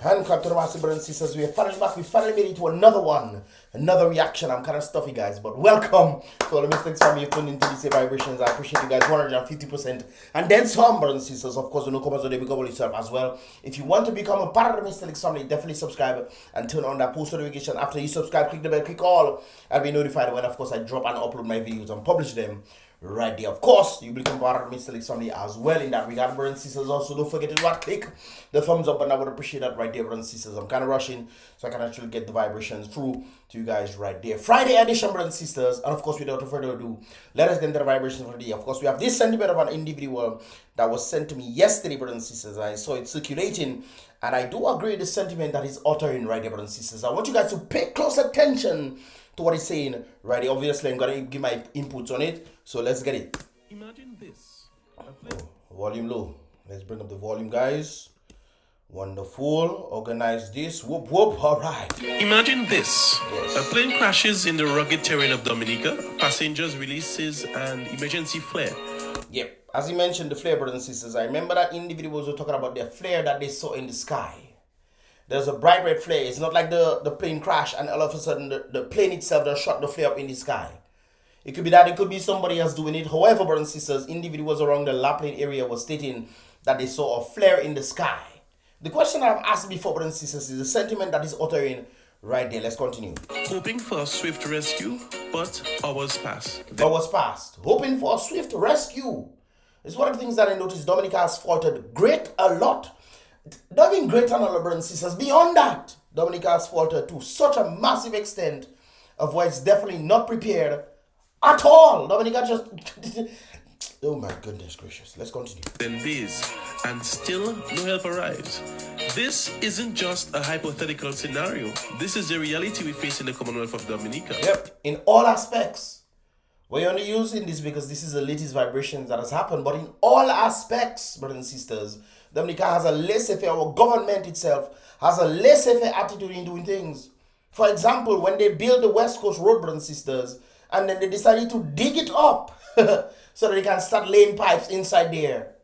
And come to the massive brothers and sisters. We are finally back. We finally made it to another one. Another reaction. I'm kind of stuffy, guys. But welcome to all the Mystelics family. You've tuned into these vibrations. I appreciate you guys 150%. And then some, brothers and sisters. Of course, the newcomers on the become yourself as well. If you want to become a part of the Mystelics family, definitely subscribe and turn on that post notification. After you subscribe, click the bell, click all. I'll be notified when, of course, I drop and upload my videos and publish them right there. Of course, you become part of the Mystelics family as well in that regard, brothers and sisters. Also, don't forget to click the thumbs up, and I would appreciate that right there, brothers and sisters. I'm kind of rushing, so I can actually get the vibrations through to you guys right there. Friday edition, brothers and sisters. And of course, without further ado, let us get into the vibrations for the day. Of course, we have this sentiment of an individual that was sent to me yesterday, brothers and sisters. I saw it circulating, and I do agree with the sentiment that he's uttering right there, brothers and sisters. I want you guys to pay close attention to what he's saying right here. Obviously, I'm going to give my inputs on it, so let's get it. Imagine this. Volume low. Let's bring up the volume, guys. Wonderful. Organize this. Whoop, whoop. All right. Imagine this. Yes. A plane crashes in the rugged terrain of Dominica. Passengers releases an emergency flare. Yep. As he mentioned, the flare, brothers and sisters. I remember that individuals were talking about their flare that they saw in the sky. There's a bright red flare. It's not like the plane crashed and all of a sudden the plane itself just shot the flare up in the sky. It could be that. It could be somebody else doing it. However, brothers and sisters, individuals around the Lapland area were stating that they saw a flare in the sky. The question I've asked before, brothers and sisters, is the sentiment that is uttering right there. Let's continue. Hoping for a swift rescue, but hours pass. Hours passed. Hoping for a swift rescue. It's one of the things that I noticed Dominica has faltered great a lot. Not even great on all, brothers and sisters. Beyond that, Dominica has faltered to such a massive extent of where it's definitely not prepared at all. Dominica just... Oh my goodness gracious. Let's continue. Then days, and still no help arrives. This isn't just a hypothetical scenario. This is the reality we face in the Commonwealth of Dominica. Yep, in all aspects. We're only using this because this is the latest vibration that has happened. But in all aspects, brothers and sisters, Dominica has a laissez-faire. Our government itself has a laissez-faire attitude in doing things. For example, when they built the West Coast Road, brothers and sisters, and then they decided to dig it up so that they can start laying pipes inside there.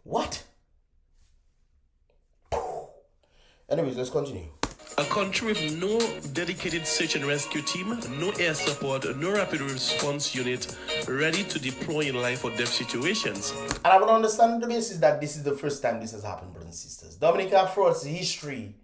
What? Anyways, let's continue. A country with no dedicated search and rescue team, no air support, no rapid response unit ready to deploy in life or death situations. And I would understand the basis that this is the first time this has happened, brothers and sisters. Dominica, throughout its history,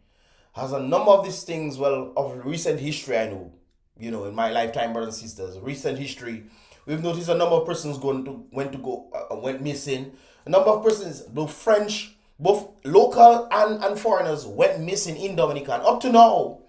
has a number of these things, well, of recent history, I know, you know, in my lifetime, brothers and sisters, recent history, we've noticed a number of persons went missing. A number of persons, both French, both local and foreigners, went missing in Dominica. And up to now,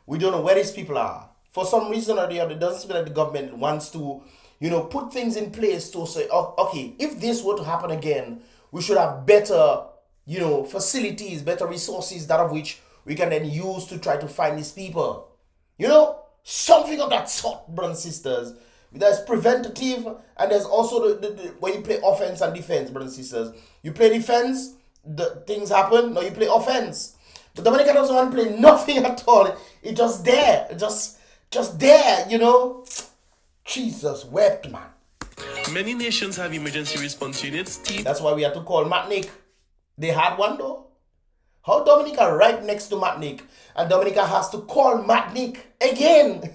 we don't know where these people are. For some reason or the other, it doesn't seem like the government wants to, you know, put things in place to say, oh, okay, if this were to happen again, we should have better, you know, facilities, better resources, that of which we can then use to try to find these people. You know, something of that sort, brothers and sisters. There's preventative, and there's also the where you play offense and defense, brothers and sisters. You play defense, the things happen. Now you play offense. But Dominica doesn't want to play nothing at all. It's just there. It's just there, you know. Jesus wept, man. Many nations have emergency response units. That's why we had to call Matnik. They had one though. How Dominica right next to Matnik, and Dominica has to call Matnik again.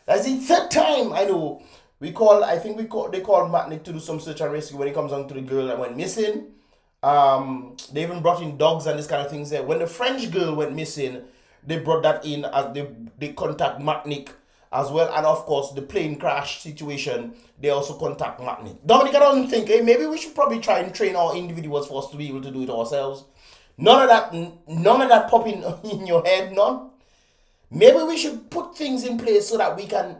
That's the third time. I know. They called Matnik to do some search and rescue when it comes down to the girl that went missing. They even brought in dogs and this kind of things there. When the French girl went missing, they brought that in as they contact Matnik as well. And of course, the plane crash situation, they also contact Matnik. Dominica doesn't think, hey, maybe we should probably try and train our individuals for us to be able to do it ourselves. None of that popping in your head, none. Maybe we should put things in place so that we can,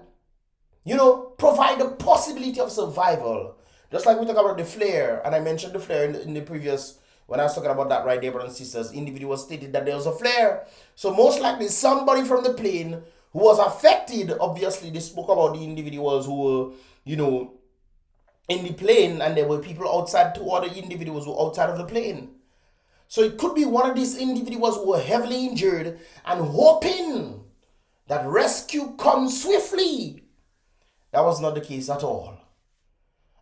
you know, provide the possibility of survival. Just like we talk about the flare, and I mentioned the flare in the previous, when I was talking about that right there, brothers and sisters, individuals stated that there was a flare. So most likely somebody from the plane who was affected, obviously they spoke about the individuals who were, you know, in the plane, and there were people outside, two other individuals who were outside of the plane. So it could be one of these individuals who were heavily injured and hoping that rescue comes swiftly. That was not the case at all.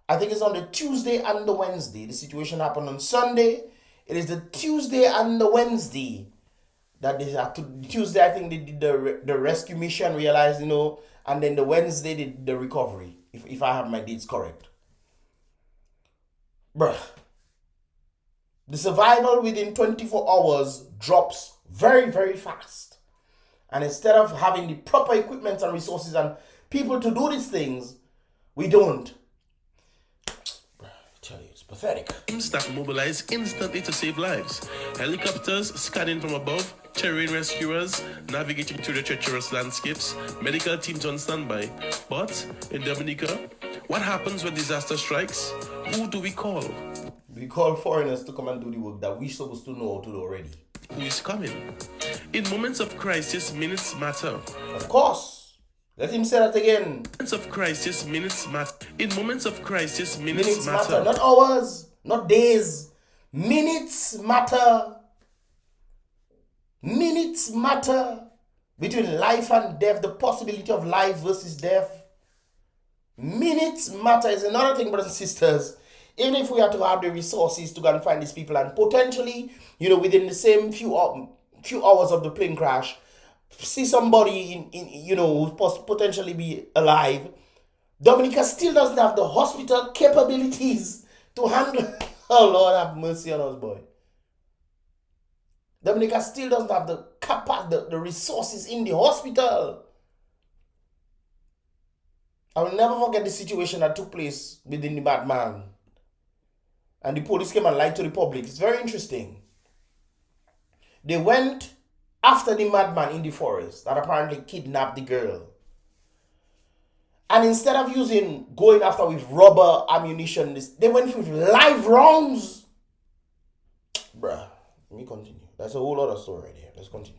I think it's on the Tuesday and the Wednesday. The situation happened on Sunday. It is the Tuesday and the Wednesday that they have to. Tuesday, I think they did the rescue mission, realized, and then the Wednesday they did the recovery. If I have my dates correct, bruh. The survival within 24 hours drops very, very fast. And instead of having the proper equipment and resources and people to do these things, we don't. I tell you, it's pathetic. Teams that mobilize instantly to save lives. Helicopters scanning from above, terrain rescuers navigating through the treacherous landscapes, medical teams on standby. But in Dominica, what happens when disaster strikes? Who do we call? We call foreigners to come and do the work that we're supposed to know how to do already. Who is coming? In moments of crisis, minutes matter. Of course. Let him say that again. In moments of crisis, minutes matter. In moments of crisis, minutes matter. Not hours, not days. Minutes matter. Minutes matter. Between life and death, the possibility of life versus death. Minutes matter is another thing, brothers and sisters. Even if we are to have the resources to go and find these people and potentially, within the same few hours of the plane crash, see somebody who potentially be alive, Dominica still doesn't have the hospital capabilities to handle. Oh Lord, have mercy on us, boy. Dominica still doesn't have the resources in the hospital. I will never forget the situation that took place within the Batman. And the police came and lied to the public. It's very interesting. They went after the madman in the forest that apparently kidnapped the girl. And instead of going after with rubber ammunition, they went with live rounds. Bruh, let me continue. That's a whole other story right here. Let's continue.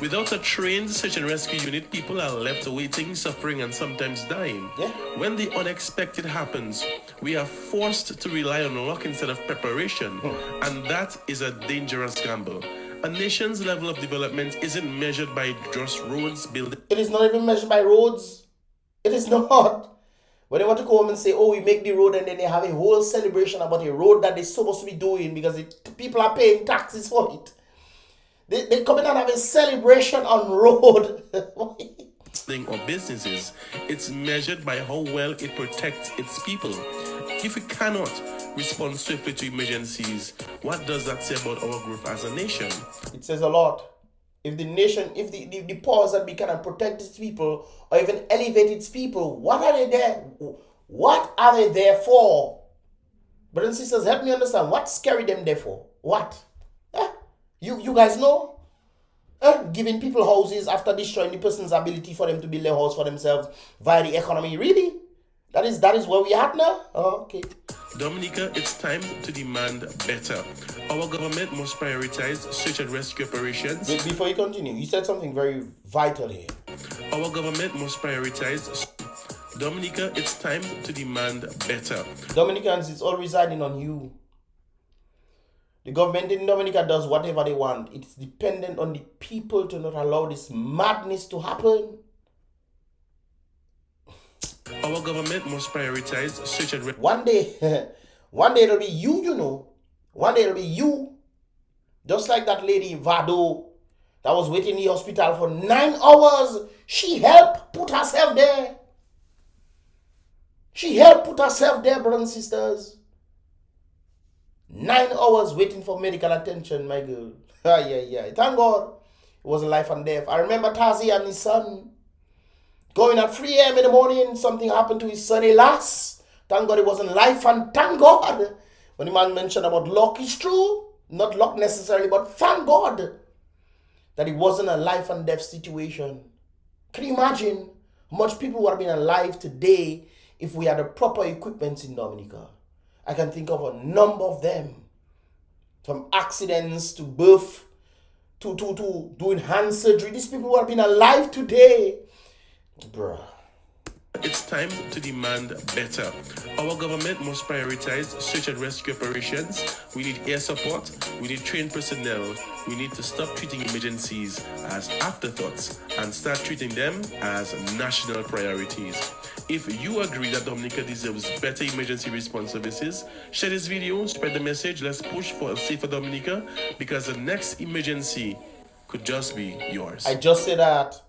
Without a trained search and rescue unit, people are left waiting, suffering, and sometimes dying. Yeah. When the unexpected happens, we are forced to rely on luck instead of preparation. And that is a dangerous gamble. A nation's level of development isn't measured by just roads, buildings. It is not even measured by roads. It is not. When they want to go home and say, we make the road, and then they have a whole celebration about a road that they're supposed to be doing because people are paying taxes for it. They come in and have a celebration on road. Or businesses, it's measured by how well it protects its people. If we cannot respond swiftly to emergencies, what does that say about our group as a nation? It says a lot. If the powers that be cannot protect its people or even elevate its people, what are they there? What are they there for? Brothers and sisters, help me understand. What's scary them there for? What? You guys know? Giving people houses after destroying the person's ability for them to build a house for themselves via the economy. Really? That is where we are now? Oh, okay. Dominica, it's time to demand better. Our government must prioritize search and rescue operations. Before you continue, you said something very vital here. Our government must prioritize. Dominica, it's time to demand better. Dominicans, it's all residing on you. The government in Dominica does whatever they want. It's dependent on the people to not allow this madness to happen. Our government must prioritize search and rescue. One day it'll be you, One day it'll be you. Just like that lady Vado that was waiting in the hospital for 9 hours. She helped put herself there. Brothers and sisters. 9 hours waiting for medical attention, my girl. Yeah. Thank God it wasn't life and death. I remember Tazi and his son going at 3 a.m. in the morning. Something happened to his son, alas. Thank God it wasn't life, and thank God. When the man mentioned about luck, it's true. Not luck necessarily, but thank God that it wasn't a life and death situation. Can you imagine how much people would have been alive today if we had the proper equipment in Dominica? I can think of a number of them. From accidents to birth to doing hand surgery. These people would have been alive today. Bruh. It's time to demand better. Our government must prioritize search and rescue operations. We need air support. We need trained personnel. We need to stop treating emergencies as afterthoughts and start treating them as national priorities. If you agree that Dominica deserves better emergency response services, share this video, spread the message, let's push for a safer Dominica, because the next emergency could just be yours. I just said that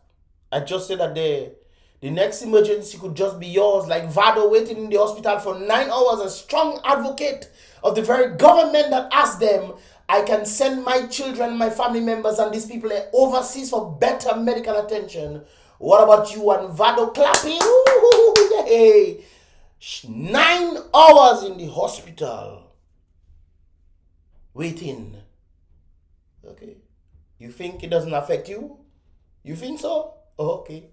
the next emergency could just be yours. Like Vado waiting in the hospital for 9 hours, a strong advocate of the very government that asked them, I can send my children, my family members, and these people overseas for better medical attention. What about you and Vado clapping? Ooh, hey. 9 hours in the hospital. Waiting. Okay. You think it doesn't affect you? You think so? Oh, okay.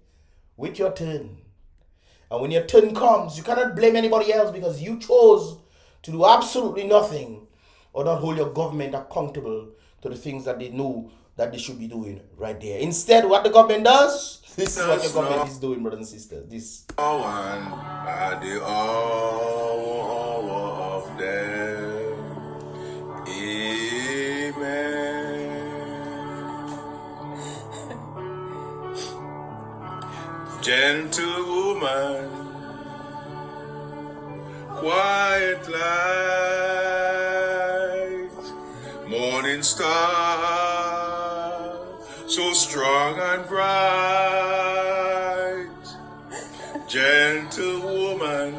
Wait your turn. And when your turn comes, you cannot blame anybody else because you chose to do absolutely nothing or not hold your government accountable to the things that they know that they should be doing right there. Instead, what the government does, this is what the government is doing, brothers and sisters. This. The all of them. Amen. Gentle woman, quiet light, morning star, so strong and bright. Gentle woman,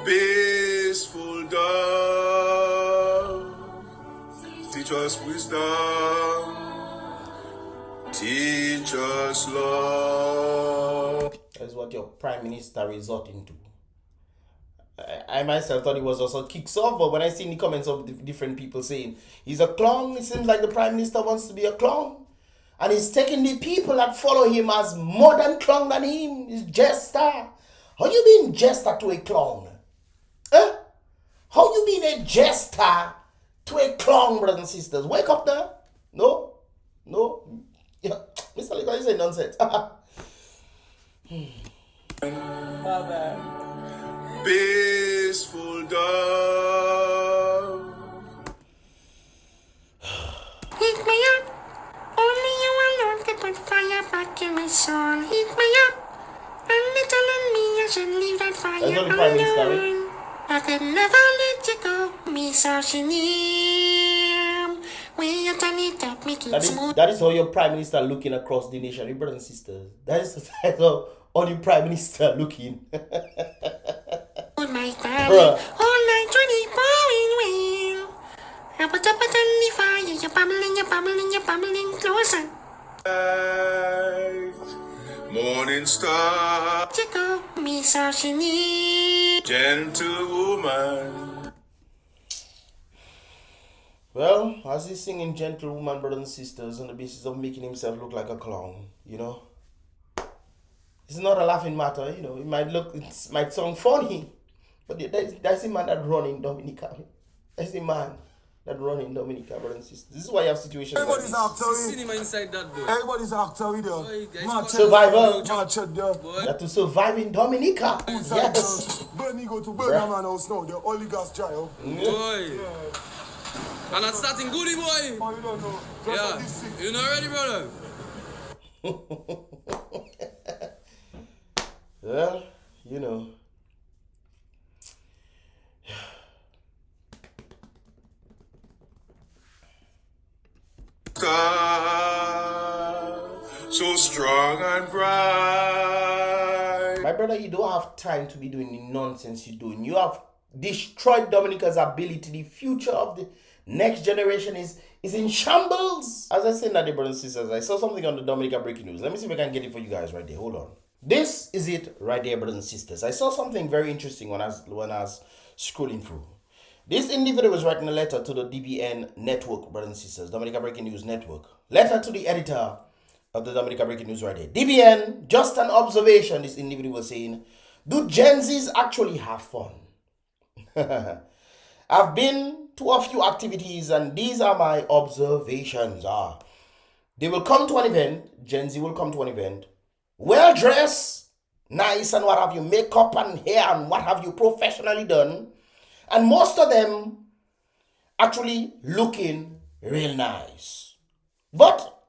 peaceful dove, teach us wisdom, teach us love. That's what your prime minister resorting to. I myself thought it was also kicks off, but when I see in the comments of the different people saying he's a clown, it seems like the prime minister wants to be a clown. And he's taking the people that follow him as more than clown than him. He's jester. How you being jester to a clown? Huh? How you being a jester to a clown, brothers and sisters? Wake up there. No? Yeah. Mr. Lee, you say nonsense. Peaceful dove. Heat me up. Only you alone can put fire back in my soul. Heat me up. And you're telling me I should leave that fire That's not the prime minister, right? alone. I could never let you go. Me searching him. When you turn it up, make it smooth. That is how your prime minister looking across the nation, brothers and sisters. That is how your prime minister looking. Good night, darling. All night, 24 wheel. I put up a the fire. You're bubbling closer. Morning star, You go, me searching him. gentle woman. Well, as he's singing Gentle Woman, brothers and sisters, on the basis of making himself look like a clown, It's not a laughing matter, It might sound funny, but that's the man that running Dominica. That's the man that running Dominica, brothers and sisters. This is why you have situations like Everybody's this. actor. Cinema inside that boy. Everybody's actor with Boy, them. guys, Survivor. Boy. That to survive in Dominica. Yes. Bernie go to Birmingham house now. The oligarchs trial. Boy. And that's starting goodie, boy. Oh, you don't know. Just Yeah. like this sick. You not ready, brother? Well, Star, so strong and bright. My brother, you don't have time to be doing the nonsense you're doing. You have destroyed Dominica's ability. The future of the next generation is in shambles. As I said, that, brothers and sisters, I saw something on the Dominica breaking news. Let me see if I can get it for you guys right there. Hold on. This is it right there, brothers and sisters. I saw something very interesting when I was scrolling through. This individual was writing a letter to the DBN network, brothers and sisters, Dominica Breaking News Network. Letter to the editor of the Dominica Breaking News right there. DBN, just an observation, this individual was saying. Do Gen Zs actually have fun? I've been to a few activities and these are my observations. They will come to an event, Gen Z will come to an event, well dressed, nice and what have you, makeup and hair and what have you professionally done. And most of them actually looking real nice. But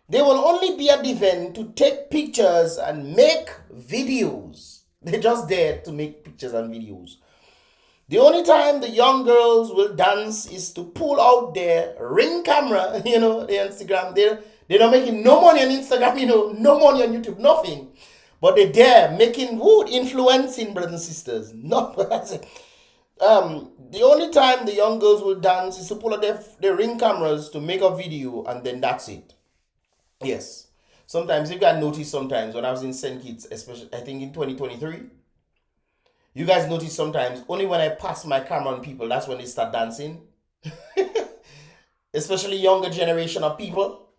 They will only be at the event to take pictures and make videos. They're just there to make pictures and videos. The only time the young girls will dance is to pull out their ring camera, the Instagram. They're not making no money on Instagram, no money on YouTube, nothing. But they're there making influencing brothers and sisters. No, that's it. The only time the young girls will dance is to pull out their ring cameras to make a video, and then that's it. Yes. Sometimes you got noticed sometimes when I was in St. Kitts, especially I think in 2023. You guys notice sometimes only when I pass my camera on people, that's when they start dancing. Especially younger generation of people.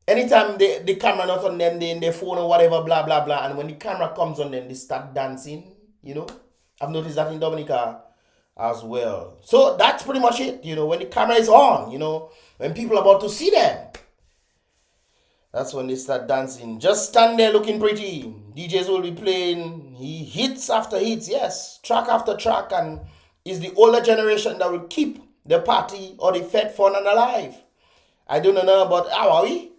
Anytime the camera not on them, they in their phone or whatever, blah, blah, blah. And when the camera comes on them, they start dancing, I've noticed that in Dominica as well. So that's pretty much it, when the camera is on, when people are about to see them. That's when they start dancing. Just stand there looking pretty. DJs will be playing hits after hits, yes, track after track, and it's the older generation that will keep the party or the fed fun and alive. I don't know about how are we?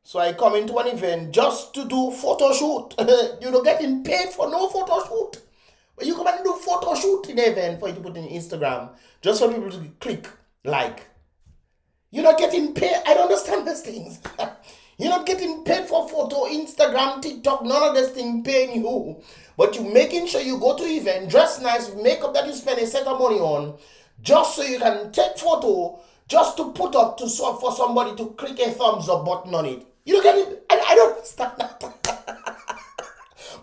So I come into an event just to do photo shoot. You're not getting paid for no photo shoot. But you come and do photo shoot in the event for you to put in Instagram just for people to click like. You're not getting paid. I don't understand these things. You're not getting paid for photo, Instagram, TikTok, none of this thing paying you. But you making sure you go to event, dress nice, with makeup that you spend a set of money on, just so you can take photo, just to put up for somebody to click a thumbs up button on it. You don't get it? I don't understand that.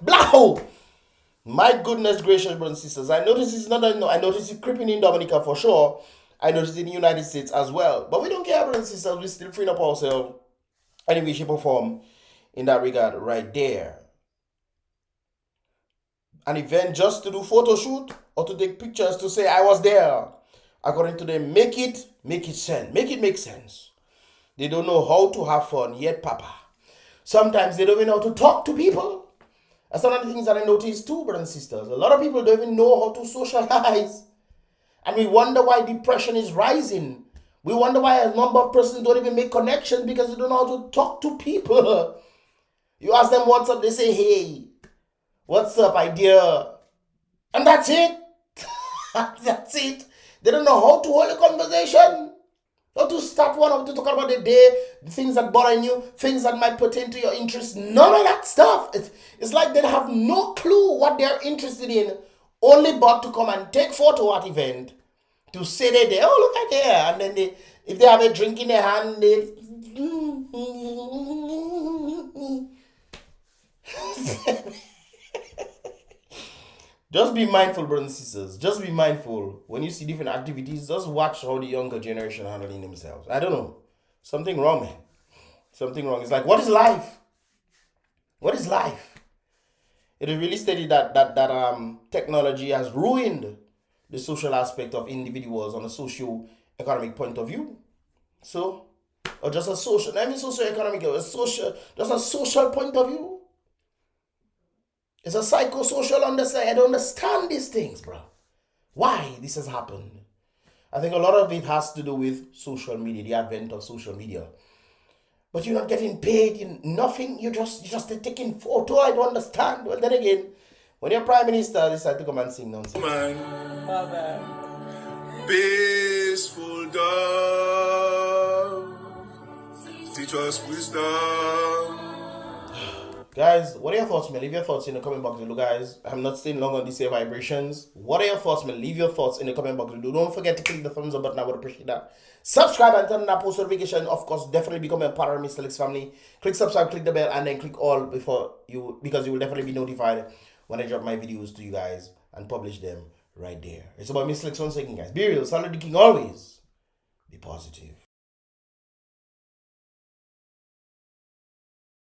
Blah! My goodness gracious, brothers and sisters. I notice it's not I notice it creeping in Dominica for sure. I notice it in the United States as well. But we don't care, brothers and sisters. We're still freeing up ourselves. Any way, shape, or form in that regard right there. An event just to do photo shoot or to take pictures to say I was there. According to them, make it sense. Make it make sense. They don't know how to have fun yet, Papa. Sometimes they don't even know how to talk to people. That's one of the things that I noticed too, brothers and sisters. A lot of people don't even know how to socialize. And we wonder why depression is rising. We wonder why a number of persons don't even make connections because they don't know how to talk to people. You ask them what's up, they say, hey, what's up, idea? And that's it. That's it. They don't know how to hold a conversation. How to start one, how to talk about the day, the things that bother you, things that might pertain to your interests. None of that stuff. It's like they have no clue what they're interested in, only but to come and take photo at event. To say that they, look at there, and then if they have a drink in their hand, they just be mindful, brothers and sisters. Just be mindful when you see different activities. Just watch how the younger generation are handling themselves. I don't know, something wrong, man. Something wrong. It's like, what is life? What is life? It is really stated that technology has ruined the social aspect of individuals on a socio-economic point of view. So, or just a social, not even socio-economic, just a social point of view. It's a psychosocial understanding. I don't understand these things, bro. Why this has happened? I think a lot of it has to do with social media, the advent of social media. But you're not getting paid, nothing. You're just taking photo. I don't understand. Well, then again, when your prime minister decides to come and sing nonsense. Man, peaceful dove, teach us wisdom. Guys, what are your thoughts, man? Leave your thoughts in the comment box below, guys. I'm not staying long on these vibrations. What are your thoughts, man? Leave your thoughts in the comment box below. Don't forget to click the thumbs up button. I would appreciate that. Subscribe and turn on that post notification. Of course, definitely become a part of Mystelics family. Click subscribe, click the bell, and then click all because you will definitely be notified when I drop my videos to you guys and publish them right there. It's about Mystelics once again, guys. Be real, solid the king always. Be positive.